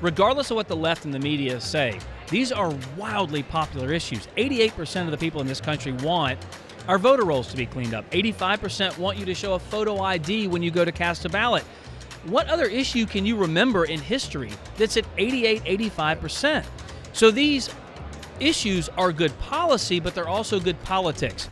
regardless of what the left and the media say, these are wildly popular issues. 88% of the people in this country want our voter rolls to be cleaned up. 85% want you to show a photo ID when you go to cast a ballot. What other issue can you remember in history that's at 88, 85%? So these issues are good policy, but they're also good politics.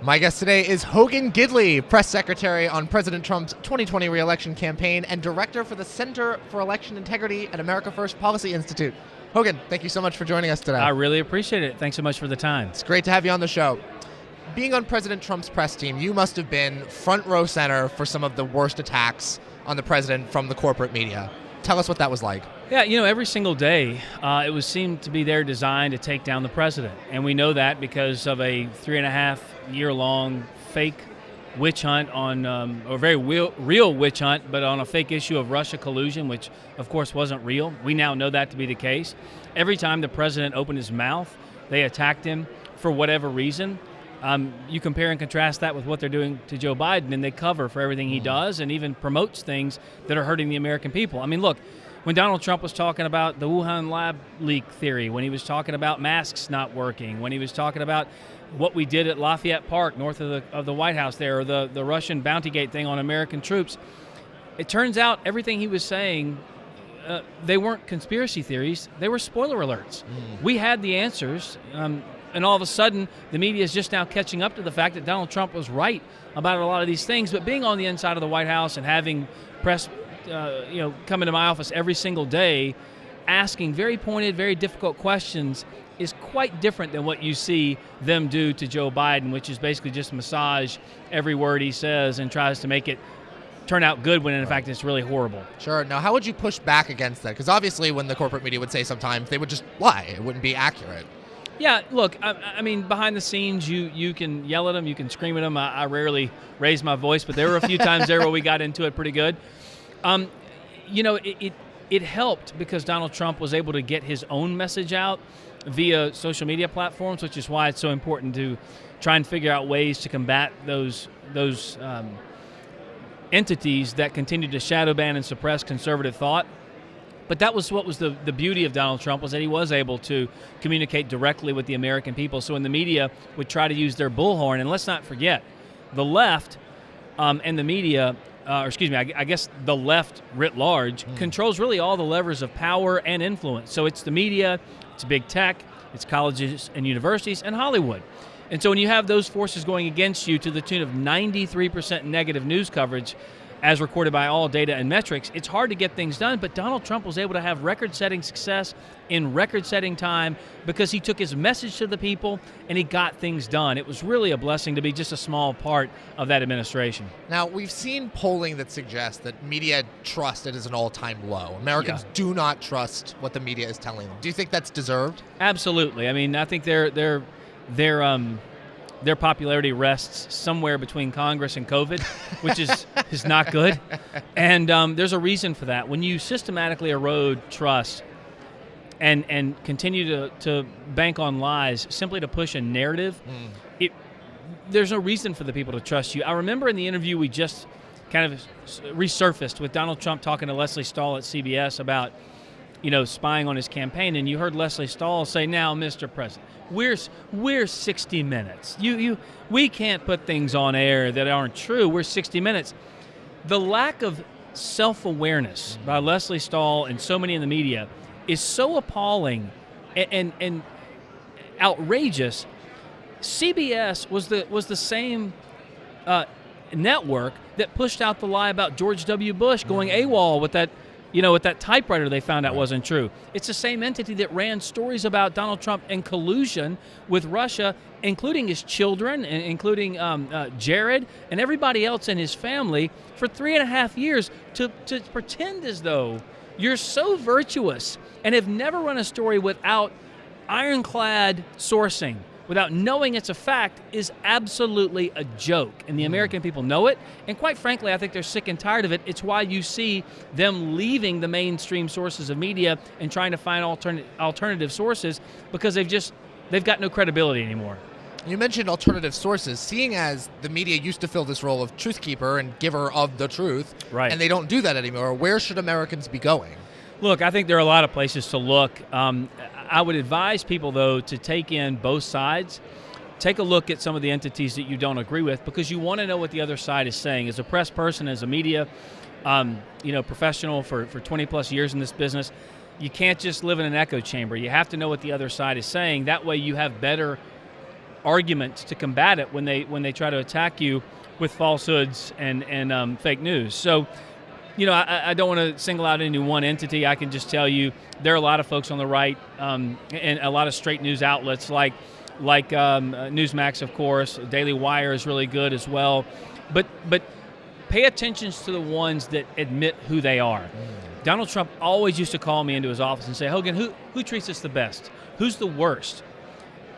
My guest today is Hogan Gidley, press secretary on President Trump's 2020 re-election campaign and director for the Center for Election Integrity at America First Policy Institute. Hogan, thank you so much for joining us today. I really appreciate it. Thanks so much for the time. It's great to have you on the show. Being on President Trump's press team, you must have been front row center for some of the worst attacks on the president from the corporate media. Tell us what that was like. Yeah, every single day, it seemed to be there designed to take down the president. And we know that because of a 3.5-year-long fake witch hunt on, or very real witch hunt, but on a fake issue of Russia collusion, which of course wasn't real. We now know that to be the case. Every time the president opened his mouth, they attacked him for whatever reason. You compare and contrast that with what they're doing to Joe Biden, and they cover for everything he does and even promotes things that are hurting the American people. I mean, look, when Donald Trump was talking about the Wuhan lab leak theory, when he was talking about masks not working, when he was talking about what we did at Lafayette Park north of the White House there, or the Russian Bountygate thing on American troops, it turns out everything he was saying, they weren't conspiracy theories, they were spoiler alerts. We had the answers. And all of a sudden, the media is just now catching up to the fact that Donald Trump was right about a lot of these things. But being on the inside of the White House and having press, come into my office every single day, asking very pointed, very difficult questions is quite different than what you see them do to Joe Biden, which is basically just massage every word he says and tries to make it turn out good when in fact it's really horrible. Sure. Now, how would you push back against that? Because obviously when the corporate media would say sometimes, they would just lie. It wouldn't be accurate. Yeah, look, I mean, behind the scenes, you can yell at them, you can scream at them. I rarely raise my voice, but there were a few times there where we got into it pretty good. It helped because Donald Trump was able to get his own message out via social media platforms, which is why it's so important to try and figure out ways to combat those entities that continue to shadow ban and suppress conservative thought. But that was what was the beauty of Donald Trump, was that he was able to communicate directly with the American people. So when the media would try to use their bullhorn, and let's not forget, the left and the media, I guess the left writ large, controls really all the levers of power and influence. So it's the media, it's big tech, it's colleges and universities, and Hollywood. And so when you have those forces going against you to the tune of 93% negative news coverage, as recorded by all data and metrics, it's hard to get things done, but Donald Trump was able to have record-setting success in record-setting time because he took his message to the people and he got things done. It was really a blessing to be just a small part of that administration. Now, we've seen polling that suggests that media trust is an all-time low. Americans do not trust what the media is telling them. Do you think that's deserved? Absolutely. I mean, I think their popularity rests somewhere between Congress and COVID, which is not good. And there's a reason for that. When you systematically erode trust and continue to bank on lies simply to push a narrative, there's no reason for the people to trust you. I remember in the interview we just kind of resurfaced with Donald Trump talking to Leslie Stahl at CBS about spying on his campaign, and you heard Leslie Stahl say, "Now, Mr. President, we're 60 Minutes. We can't put things on air that aren't true. We're 60 Minutes." The lack of self-awareness by Leslie Stahl and so many in the media is so appalling and outrageous. CBS was the same network that pushed out the lie about George W. Bush going AWOL with that typewriter they found out wasn't true. It's the same entity that ran stories about Donald Trump and collusion with Russia, including his children, including Jared, and everybody else in his family for 3.5 years to pretend as though you're so virtuous and have never run a story without ironclad sourcing, without knowing it's a fact, is absolutely a joke. And the American people know it. And quite frankly, I think they're sick and tired of it. It's why you see them leaving the mainstream sources of media and trying to find alternative sources, because they've got no credibility anymore. You mentioned alternative sources. Seeing as the media used to fill this role of truth keeper and giver of the truth, right, and they don't do that anymore, where should Americans be going? Look, I think there are a lot of places to look. I would advise people, though, to take in both sides. Take a look at some of the entities that you don't agree with, because you want to know what the other side is saying. As a press person, as a media professional for 20 plus years in this business, you can't just live in an echo chamber. You have to know what the other side is saying. That way you have better arguments to combat it when they try to attack you with falsehoods and fake news. So, I don't want to single out any one entity. I can just tell you there are a lot of folks on the right and a lot of straight news outlets like Newsmax, of course. Daily Wire is really good as well. But pay attention to the ones that admit who they are. Donald Trump always used to call me into his office and say, Hogan, who treats us the best? Who's the worst?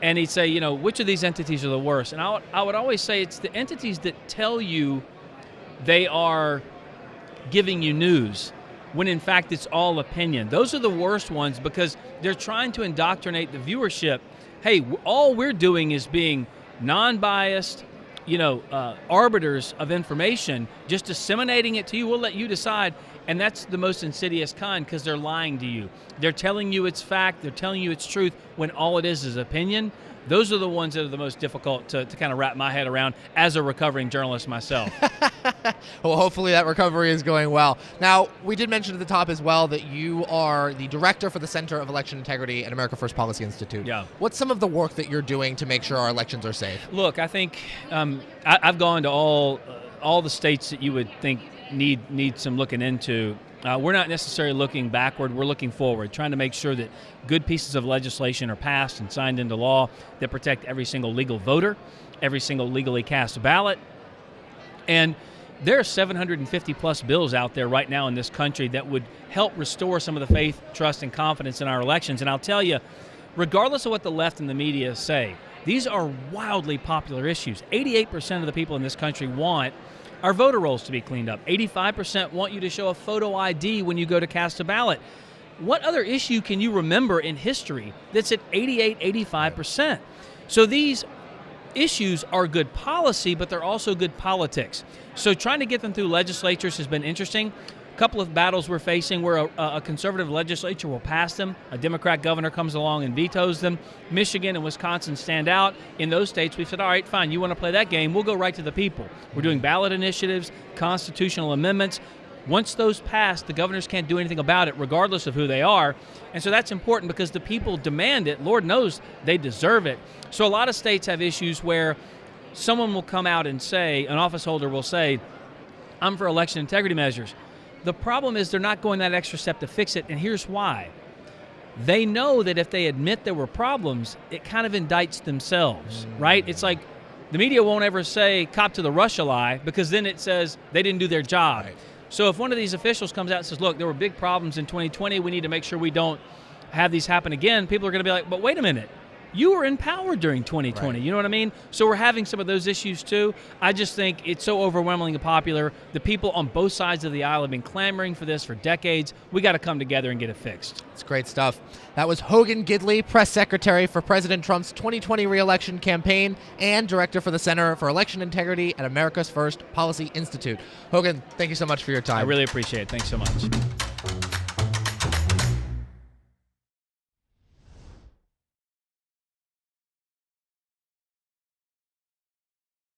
And he'd say, which of these entities are the worst? And I would always say it's the entities that tell you they are giving you news, when in fact it's all opinion. Those are the worst ones, because they're trying to indoctrinate the viewership. Hey, all we're doing is being non-biased, arbiters of information, just disseminating it to you. We'll let you decide. And that's the most insidious kind, because they're lying to you. They're telling you it's fact. They're telling you it's truth, when all it is opinion. Those are the ones that are the most difficult to kind of wrap my head around as a recovering journalist myself. Well, hopefully that recovery is going well. Now, we did mention at the top as well that you are the director for the Center of Election Integrity at America First Policy Institute. Yeah. What's some of the work that you're doing to make sure our elections are safe? Look, I think I've gone to all the states that you would think need some looking into. We're not necessarily looking backward. We're looking forward, trying to make sure that good pieces of legislation are passed and signed into law that protect every single legal voter, every single legally cast ballot. And there are 750 plus bills out there right now in this country that would help restore some of the faith, trust, and confidence in our elections. And I'll tell you, regardless of what the left and the media say, these are wildly popular issues. 88% of the people in this country want our voter rolls to be cleaned up. 85% want you to show a photo ID when you go to cast a ballot. What other issue can you remember in history that's at 88, 85%? So these issues are good policy, but they're also good politics. So trying to get them through legislatures has been interesting. A couple of battles we're facing where a conservative legislature will pass them. A Democrat governor comes along and vetoes them. Michigan and Wisconsin stand out. In those states, we've said, all right, fine, you want to play that game, we'll go right to the people. We're doing ballot initiatives, constitutional amendments. Once those pass, the governors can't do anything about it, regardless of who they are. And so that's important, because the people demand it. Lord knows they deserve it. So a lot of states have issues where someone will come out and say, an office holder will say, I'm for election integrity measures. The problem is they're not going that extra step to fix it, and here's why. They know that if they admit there were problems, it kind of indicts themselves, right? It's like the media won't ever say cop to the Russia lie, because then it says they didn't do their job. Right. So if one of these officials comes out and says, look, there were big problems in 2020, we need to make sure we don't have these happen again, people are going to be like, but wait a minute. You were in power during 2020. Right. You know what I mean? So we're having some of those issues too. I just think it's so overwhelmingly popular. The people on both sides of the aisle have been clamoring for this for decades. We got to come together and get it fixed. It's great stuff. That was Hogan Gidley, press secretary for President Trump's 2020 re-election campaign and director for the Center for Election Integrity at America's First Policy Institute. Hogan, thank you so much for your time. I really appreciate it. Thanks so much.